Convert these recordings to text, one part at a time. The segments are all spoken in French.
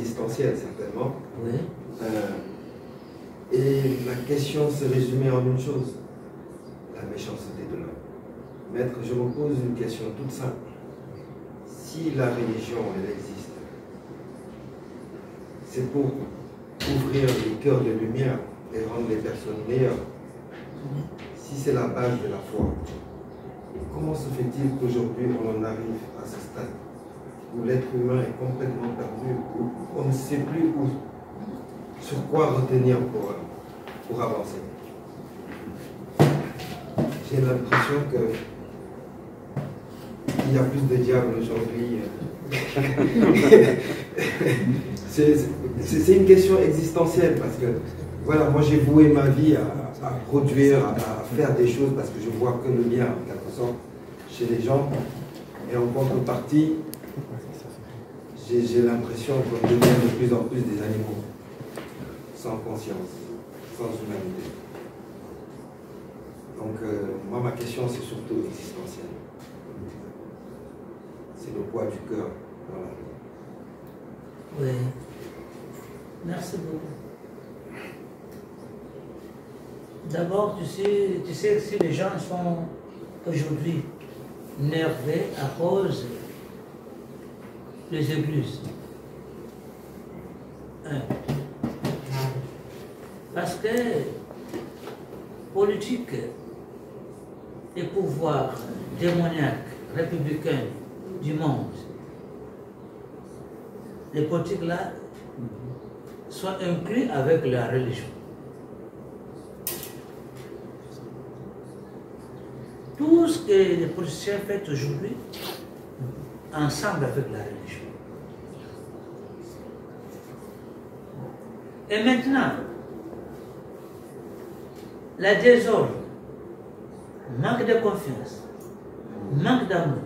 existentielle, certainement. Oui. Et la question se résumait en une chose, la méchanceté de l'homme. Maître, je me pose une question toute simple. Si la religion, elle existe, c'est pour ouvrir les cœurs de lumière et rendre les personnes meilleures. Si c'est la base de la foi, comment se fait-il qu'aujourd'hui on en arrive à ce stade où l'être humain est complètement perdu, où on ne sait plus sur quoi retenir pour avancer? J'ai l'impression qu'il y a plus de diables aujourd'hui. C'est une question existentielle parce que voilà, moi j'ai voué ma vie à produire, à faire des choses parce que je vois que le bien en quelque sorte chez les gens, et en contrepartie j'ai l'impression qu'on devient de plus en plus des animaux sans conscience, sans humanité. Donc moi ma question c'est surtout existentielle. C'est le poids du cœur dans la vie. Oui. Merci beaucoup. D'abord, tu sais que si les gens sont aujourd'hui nervés à cause des églises. Parce que politique et pouvoir démoniaque, républicain du monde, les politiques là sont inclus avec la religion. Tout ce que les politiciens font aujourd'hui, ensemble avec la religion. Et maintenant, la désordre, manque de confiance, manque d'amour,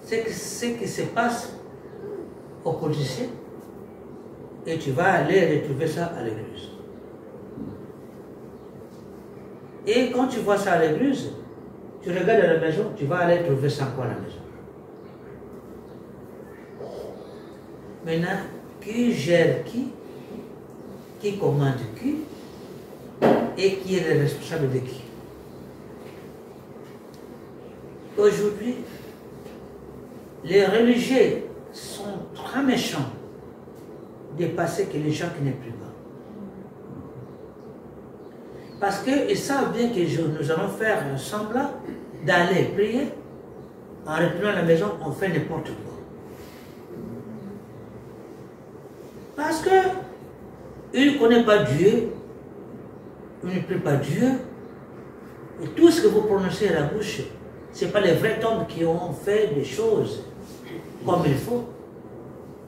c'est ce qui se passe aux politiciens, et tu vas aller retrouver ça à l'église. Et quand tu vois ça à l'église, tu regardes à la maison, tu vas aller trouver ça quoi à la maison. Maintenant, qui gère qui commande qui, et qui est le responsable de qui? Aujourd'hui, les religieux sont très méchants, dépasser que les gens qui n'est plus bas. Parce qu'ils savent bien que nous allons faire semblant d'aller prier, en retournant à la maison, on fait n'importe quoi. Parce qu'ils ne connaissent pas Dieu, ils ne prient pas Dieu, et tout ce que vous prononcez à la bouche, ce n'est pas les vrais hommes qui ont fait des choses comme il faut,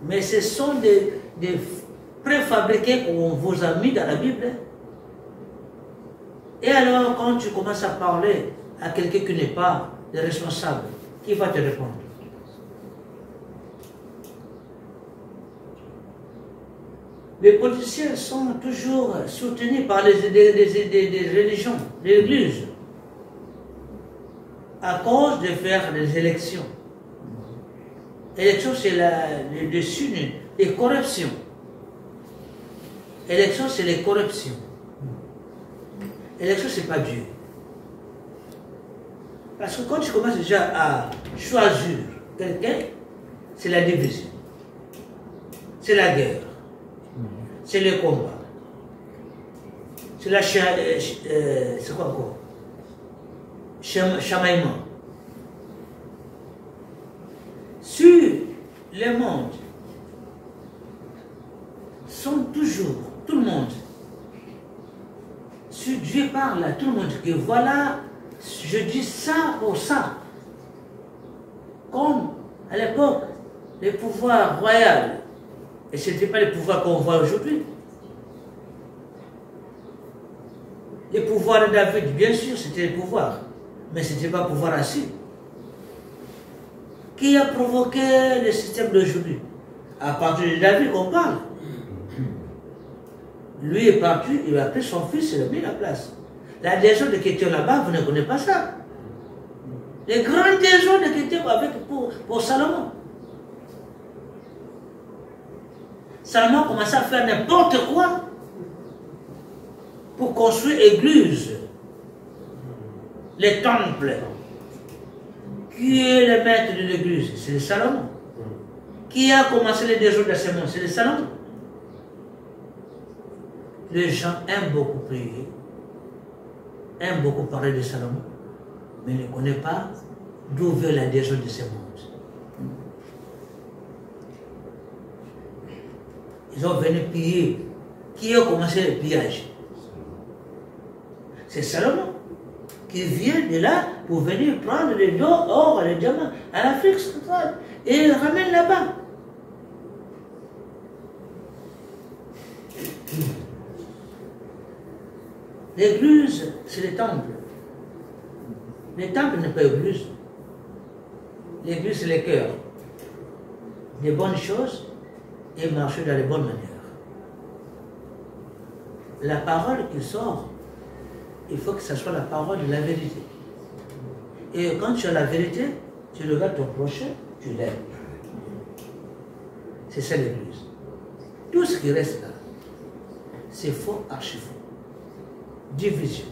mais ce sont des préfabriqués qu'on vous a mis dans la Bible. Et alors, quand tu commences à parler à quelqu'un qui n'est pas le responsable, qui va te répondre? Les politiciens sont toujours soutenus par des religions, des églises, à cause de faire des élections. Élection, c'est le dessus des corruptions. Élection, c'est les corruptions. Élection, ce n'est pas Dieu. Parce que quand tu commences déjà à choisir quelqu'un, c'est la division. C'est la guerre. C'est le combat. C'est la c'est quoi encore? Chamaillement. Sur le monde, sont toujours, tout le monde, si Dieu parle à tout le monde, que voilà, je dis ça pour ça. Comme à l'époque, les pouvoirs royaux, et ce n'était pas les pouvoirs qu'on voit aujourd'hui. Les pouvoirs de David, bien sûr, c'était les pouvoirs, mais ce n'était pas pouvoir assis. Qui a provoqué le système d'aujourd'hui? À partir de David qu'on parle. Lui est parti, il a pris son fils, il a mis la place. La désordre qui était là-bas, vous ne connaissez pas ça. Les grands désordres qui étaient avec pour Salomon. Salomon a commencé à faire n'importe quoi pour construire l'église, les temples. Qui est le maître de l'église? C'est Salomon. Qui a commencé les déjours de Salomon? C'est Salomon. Les gens aiment beaucoup prier, aiment beaucoup parler de Salomon, mais ne connaissent pas d'où vient la décision de ce monde. Ils ont venu piller. Qui a commencé le pillage? C'est Salomon qui vient de là pour venir prendre les or et les diamants à l'Afrique centrale et les ramène là-bas. L'église, c'est le temple. Le temple n'est pas l'église. L'église, c'est le cœur. Des bonnes choses et marcher dans les bonnes manières. La parole qui sort, il faut que ce soit la parole de la vérité. Et quand tu as la vérité, tu regardes ton prochain, tu l'aimes. C'est ça l'église. Tout ce qui reste là, c'est faux, archi faux. Division,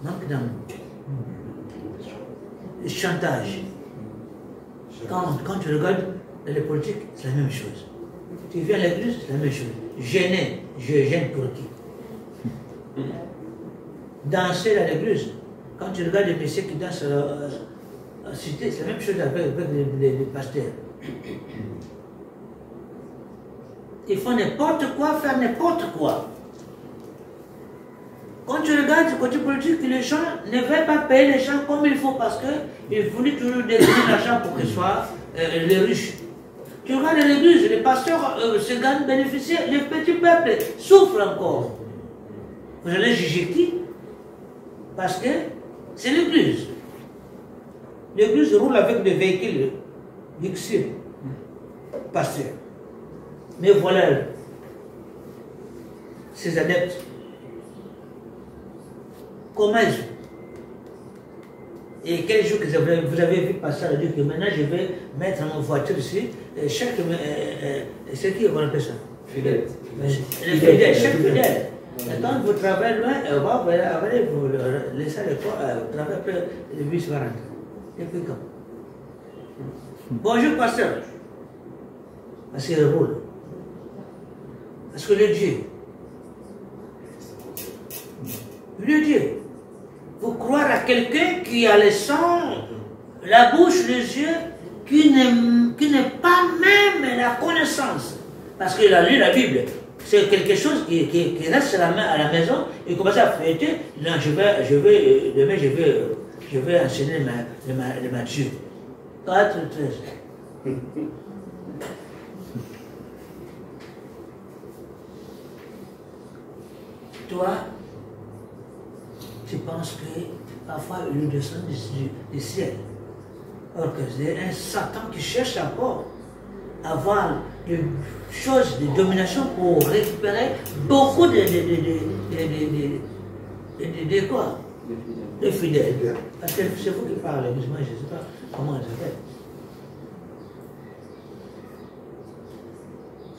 manque d'amour, le chantage. Quand tu regardes les politiques, c'est la même chose. Tu viens à l'église, c'est la même chose. Gêner, je gêne pour qui? Danser à l'église. Quand tu regardes les messieurs qui dansent à la cité, c'est la même chose avec les pasteurs. Ils font n'importe quoi, faire n'importe quoi. Quand tu regardes du côté politique, les gens ne veulent pas payer les gens comme il faut parce qu'ils voulaient toujours dégager l'argent pour qu'ils soient les riches. Tu regardes l'église, les pasteurs se gagnent bénéficier, les petits peuples souffrent encore. Vous allez juger qui? Parce que c'est l'église. L'église roule avec des véhicules luxueux, pasteurs. Mais voilà ces adeptes. Comment ils sont? Et quel jour que vous avez vu passer à dire que maintenant je vais mettre mon voiture ici, chaque. C'est qui qu'on appelle ça? Fidèle. Les fidèles, chaque fidèle. Quand vous travaillez loin, vous laissez le corps, travailler le bus va rentrer. Depuis quand? Bonjour, pasteur. Parce qu'il roule. Parce que le Dieu, vous croire à quelqu'un qui a le sang, la bouche, les yeux, qui n'est pas même la connaissance. Parce qu'il a lu la Bible. C'est quelque chose qui reste à la maison, il commence à fêter. Non, demain je vais enseigner le Matthieu. 4, 13. Toi, tu penses que parfois il nous descend du ciel. Alors que c'est un Satan qui cherche encore à avoir des choses de domination pour récupérer beaucoup de quoi? De fidèles. Parce que c'est vous qui parlez, mais moi je ne sais pas comment ça s'appelle.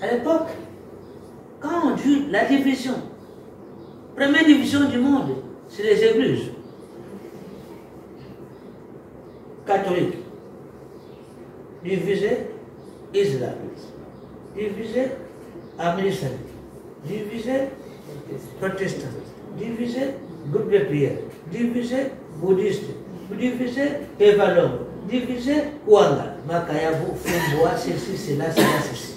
À l'époque, quand on dit la division, première division du monde, c'est les églises catholiques, divisées islam, divisées américaines, divisées protestants, divisées groupe de prière, divisées bouddhistes, divisées Evalong, divisées Kwanga, Makayabu, Fumboa, ceci, cela, ceci.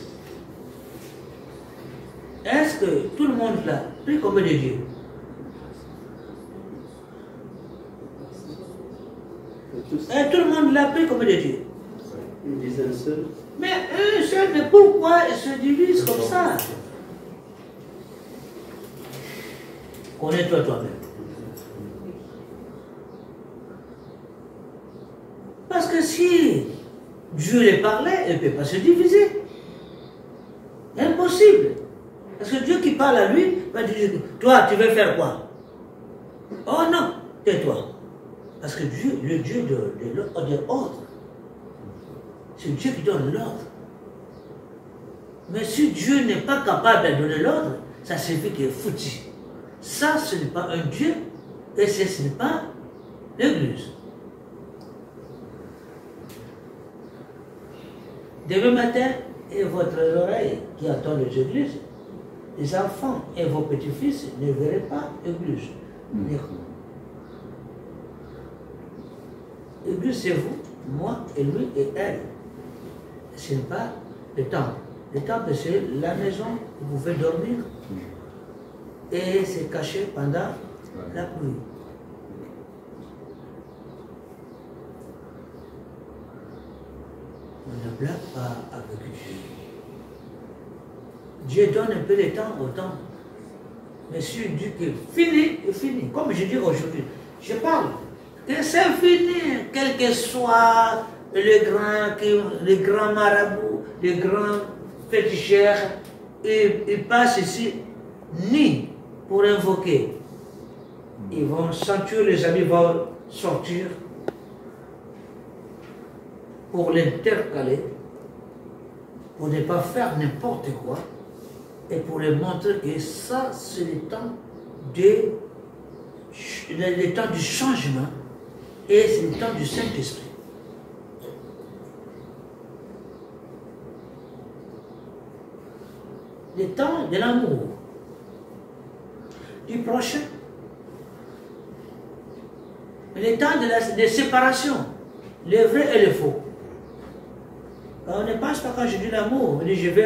Est-ce que tout le monde là prie comme de Dieu? Et tout le monde l'a pris comme de Dieu. Ils disent un seul. Mais eux seuls, mais pourquoi ils se divisent comme ça? Connais-toi toi-même. Parce que si Dieu les parlait, il ne peut pas se diviser. Impossible. Parce que Dieu qui parle à lui va dire, toi, tu veux faire quoi? Oh non, tais-toi. Parce que Dieu, le Dieu de l'ordre, c'est Dieu qui donne l'ordre. Mais si Dieu n'est pas capable de donner l'ordre, ça signifie qu'il est foutu. Ça, ce n'est pas un Dieu, et ce n'est pas l'Église. Demain matin, et votre oreille qui entend les églises, les enfants et vos petits-fils ne verraient pas l'église. L'église, c'est vous, moi, et lui, et elle. Ce n'est pas le temple. Le temple, c'est la maison où vous pouvez dormir et se cacher pendant la pluie. On ne blague pas avec Dieu. Dieu donne un peu de temps au temps. Mais si il dit que fini, c'est fini. Comme je dis aujourd'hui, je parle que c'est fini, quel que soit les grands marabouts, les grands féticheurs, ils passent ici ni pour invoquer. Ils vont sentir, les amis vont sortir pour l'intercaler, pour ne pas faire n'importe quoi, et pour leur montrer que ça, c'est le temps du changement, et c'est le temps du Saint-Esprit. Le temps de l'amour, du prochain, le temps de séparation, le vrai et le faux. On ne pense pas quand je dis l'amour, on dit je vais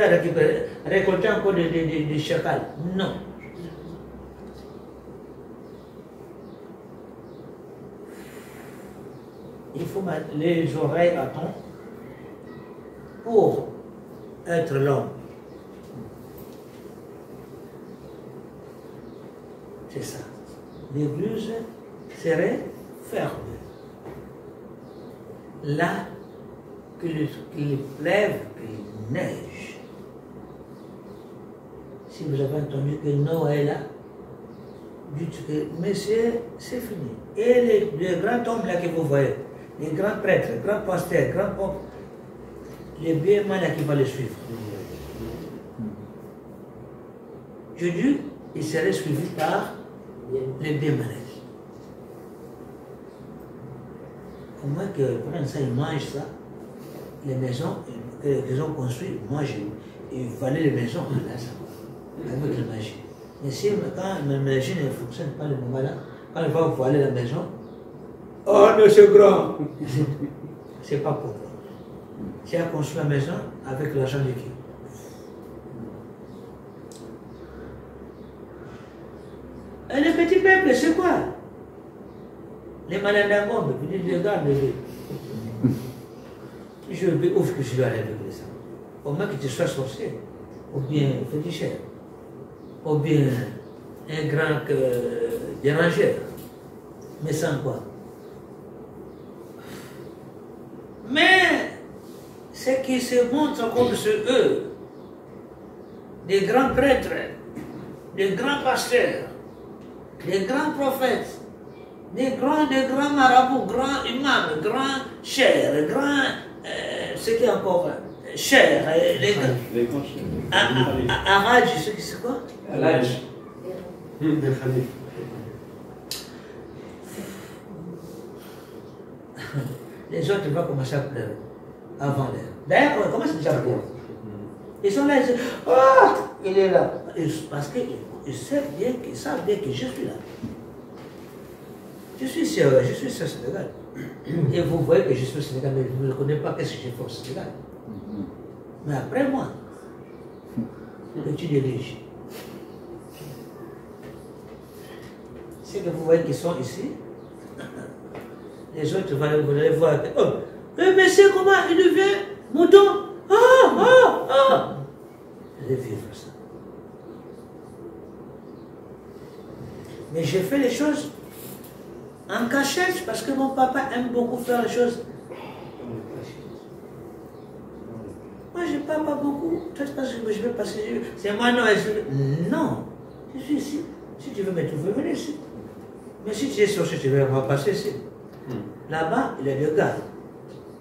récolter encore des chacals. Non. Il faut mettre les oreilles à temps pour être l'homme. C'est ça. L'église serait ferme. Là, qu'il pleuve, qu'il neige. Si vous avez entendu que Noël là, dites que, mais c'est fini. Et les grands hommes là que vous voyez, les grands prêtres, les grands pasteurs, les grands popes, les bien mal là qui vont les suivre. Je dis, ils seraient suivis par les bien malades. Au moins que prennent ça, ils mangent ça. Les maisons qu'ils ont construites, moi ils valaient les maisons, là, ça va, avec la magie. Mais si quand la magie ne fonctionne pas le moment là, quand il va voiler la maison, oh mais c'est grand! C'est pas pour toi. Tu as construit la maison avec l'argent de qui? Et le petit peuple, c'est quoi? Les malandangos, ils disent, regarde, je ouvre que je dois aller avec ça. Au moins que tu sois sorcier, ou bien féticheur, ou bien un grand dérangeur. Mais sans quoi? Mais ce qui se montre comme sur eux, des grands prêtres, des grands pasteurs, des grands prophètes, des grands marabouts, grands imams, grands chers, grands. Ce qui est encore cher, les grands chers. Araj, c'est quoi? Araj. Les autres vont commencer à pleurer avant l'heure. D'ailleurs, on commence déjà à pleurer. Ils sont là, ils disent, oh, il est là. Parce qu'ils savent bien que je suis là. Je suis sûr, Sénégal. Et vous voyez que je suis au Sénégal, mais vous ne connaissez pas qu'est-ce que j'ai fait au Sénégal. Mais après moi, que tu diriges. C'est que vous voyez qu'ils sont ici. Les autres, vous allez voir. Oh, mais c'est comment il devient mouton. Je vais vivre ça. Mais j'ai fait les choses en cachette parce que mon papa aime beaucoup faire les choses. Moi, je ne parle pas beaucoup. Peut-être parce que je vais passer. C'est moi, non. Non. Je suis ici. Si tu veux me trouver, venez ici. Mais si tu es sorti, tu vas passer ici. Là-bas, il y a des gardes.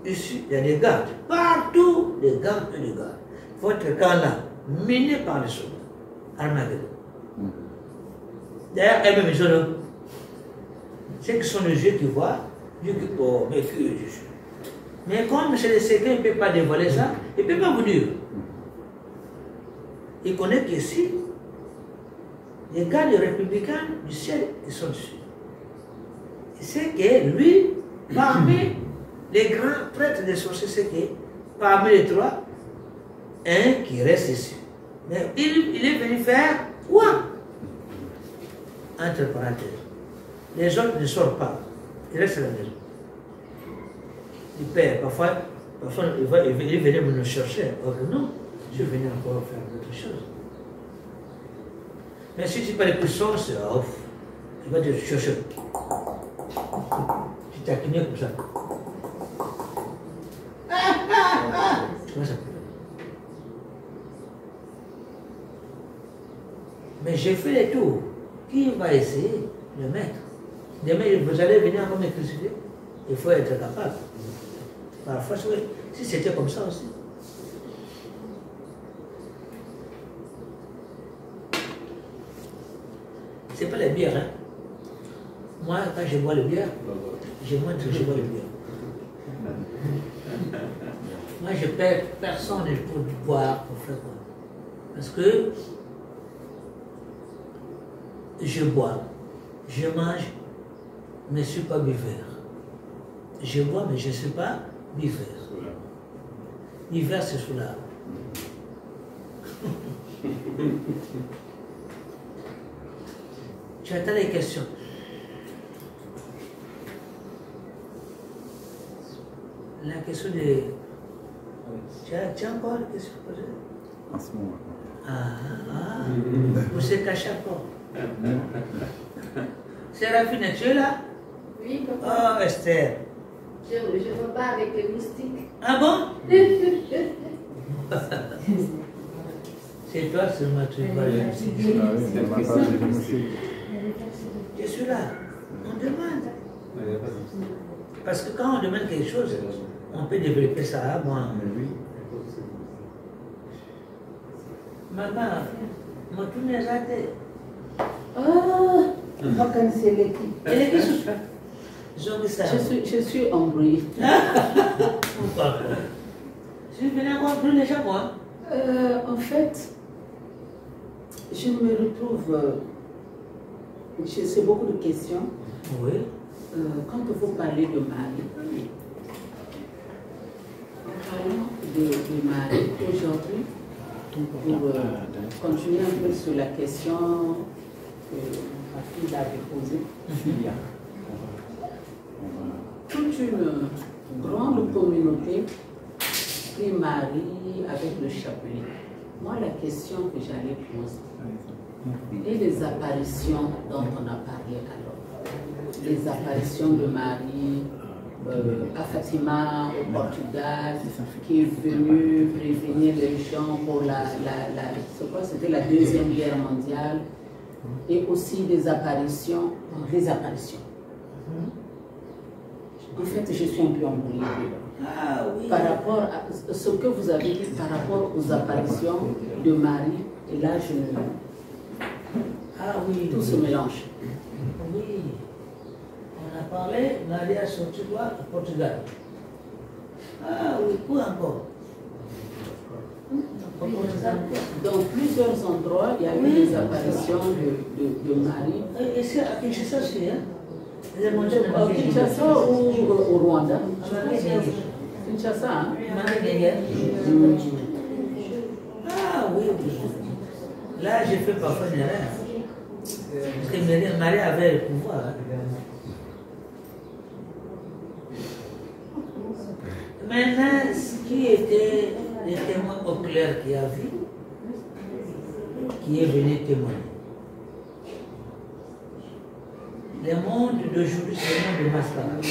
Ici, il y a des gardes. Partout, des gardes et des gardes. Votre camp là, menée par les soldats. Armageddon. D'ailleurs, elle-même, ils ont c'est que sont les yeux qui voient, Dieu qui oh, mais que Dieu. Mais comme c'est le secret, il ne peut pas dévoiler ça, il ne peut pas vous dire. Il connaît qu'ici, les gars des républicains du ciel, ils sont dessus. Il sait que lui, parmi les grands prêtres des sorciers, c'est que parmi les trois, un qui reste ici. Mais il est venu faire quoi? Entre parenthèses. Les autres ne sortent pas. Ils restent à la maison. Il perd. Parfois il venait me chercher. Or que non, je suis venu encore faire d'autres choses. Mais si tu parles de puissance, c'est off. Il va te chercher. Tu taquines comme ça. Comment ça peut? Mais j'ai fait les tours. Qui va essayer de mettre? Demain, vous allez venir encore m'électricité. Il faut être capable. Parfois, si c'était comme ça aussi. C'est pas les bières, hein. Moi, quand je bois le bière, je montre que je bois le bière. Moi, je perds personne pour boire, pour faire quoi. Parce que je bois, je mange, mais je ne suis pas buveur. Je bois, mais je ne suis pas buveur. Buveur, c'est cela. Tu attends les questions. La question de... Tu as encore des questions posées? En ce moment. Vous êtes caché encore. Séraphine, tu es là? Oui, papa. Oh, Esther. Je me bats avec les moustiques. Ah bon? C'est toi seulement tu vois les moustiques. Ah oui, c'est ma part de musique. Je suis là. On demande. Parce que quand on demande quelque chose, on peut développer ça à moi. Oui. Maman, moi tout n'est raté. Moi, quand c'est l'équipe. Elle est qui? Je suis embrouillée. Pourquoi? Je suis venu encore plus déjà moi. En fait, je me retrouve. C'est beaucoup de questions. Oui. Quand vous parlez de Marie, parlons de Marie aujourd'hui pour continuer un peu sur la question que ma fille avait posée. Toute une grande communauté prit Marie avec le chapelet. Moi, la question que j'allais poser, et les apparitions dont on a parlé alors, les apparitions de Marie à Fatima, au Portugal, qui est venue prévenir les gens pour c'était la Deuxième Guerre mondiale, et aussi des apparitions. En fait, je suis un peu embrouillée. Ah oui. Par rapport à ce que vous avez dit par rapport aux apparitions de Marie, et là, Ah oui. tout se mélange. Oui. On a parlé, Marie a sorti quoi au Portugal. Ah oui, où encore? Dans plusieurs endroits, il y a eu des apparitions de Marie. Et c'est à Kinshasa aussi, hein? Au Kinshasa ou au Rwanda? Kinshasa, hein? Ah oui, oui. Là, j'ai fait parfois une erreur. Parce que Marie avait le pouvoir. Hein. Maintenant, ce qui était les témoins oculaires qui a vu, qui est venu témoigner. Le monde d'aujourd'hui, c'est le monde de mascarade.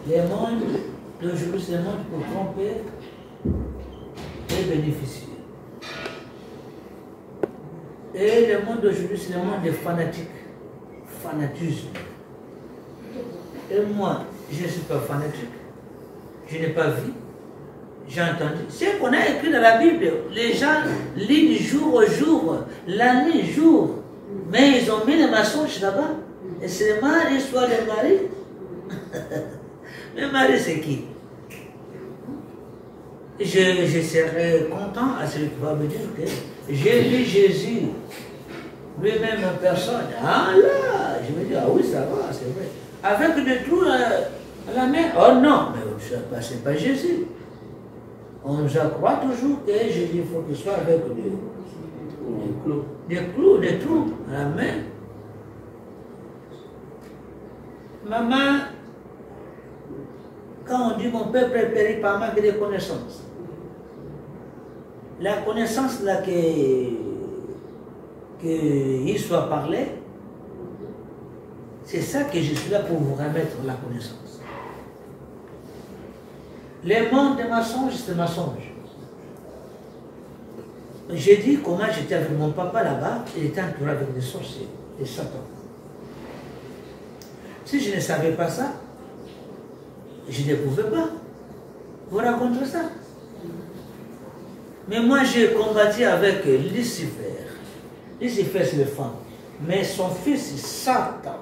Le monde d'aujourd'hui, c'est le monde pour tromper et bénéficier. Et le monde d'aujourd'hui, c'est le monde des fanatiques. Fanatisme. Et moi, je ne suis pas fanatique. Je n'ai pas vu. j'ai entendu. C'est qu'on a écrit dans la Bible. Les gens lisent jour au jour, la nuit jour. Mais ils ont mis les mensonges là-bas. Et c'est l'histoire de Marie. Mais Marie, c'est qui? Je serai content à celui qui va me dire que j'ai vu Jésus lui-même en personne. Ah là, je me dis, ah oui, ça va, c'est vrai. Avec des trous à la main. Oh non, mais ce n'est pas Jésus. On nous croit toujours que Jésus, il faut qu'il soit avec des trous à la main. Maman, quand on dit mon peuple est péri par manque de connaissances, la connaissance là qu'il soit parlé, c'est ça que je suis là pour vous remettre la connaissance. Les mondes des mensonges, c'est mensonge. J'ai dit comment j'étais avec mon papa là-bas, il était entouré avec des sorciers, des satans. Si je ne savais pas ça, je ne pouvais pas vous raconter ça. Mais moi, j'ai combattu avec Lucifer. Lucifer, c'est le femme. Mais son fils, c'est Satan.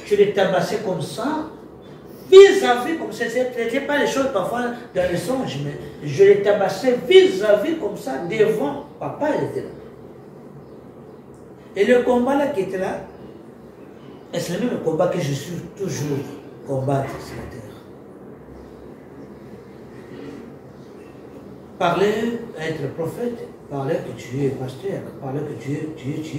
Je l'ai tabassé comme ça, vis-à-vis, comme ça. Ce n'était pas les choses parfois dans les songes, mais je l'ai tabassé vis-à-vis comme ça, devant. Papa, il était là. Et le combat là qui était là, c'est le même combat que je suis toujours combattre sur la terre. Parler, être prophète, parler que tu es pasteur, parler que tu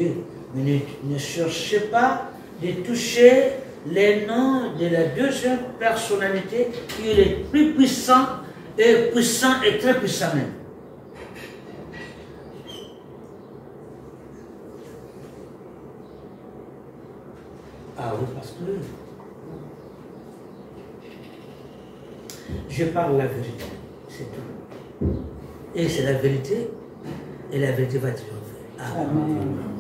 es. Mais ne cherchez pas de toucher les noms de la deuxième personnalité qui est le plus puissant et très puissant même. Ah oui, parce que je parle la vérité, c'est tout. Et c'est la vérité, et la vérité va triompher. Amen.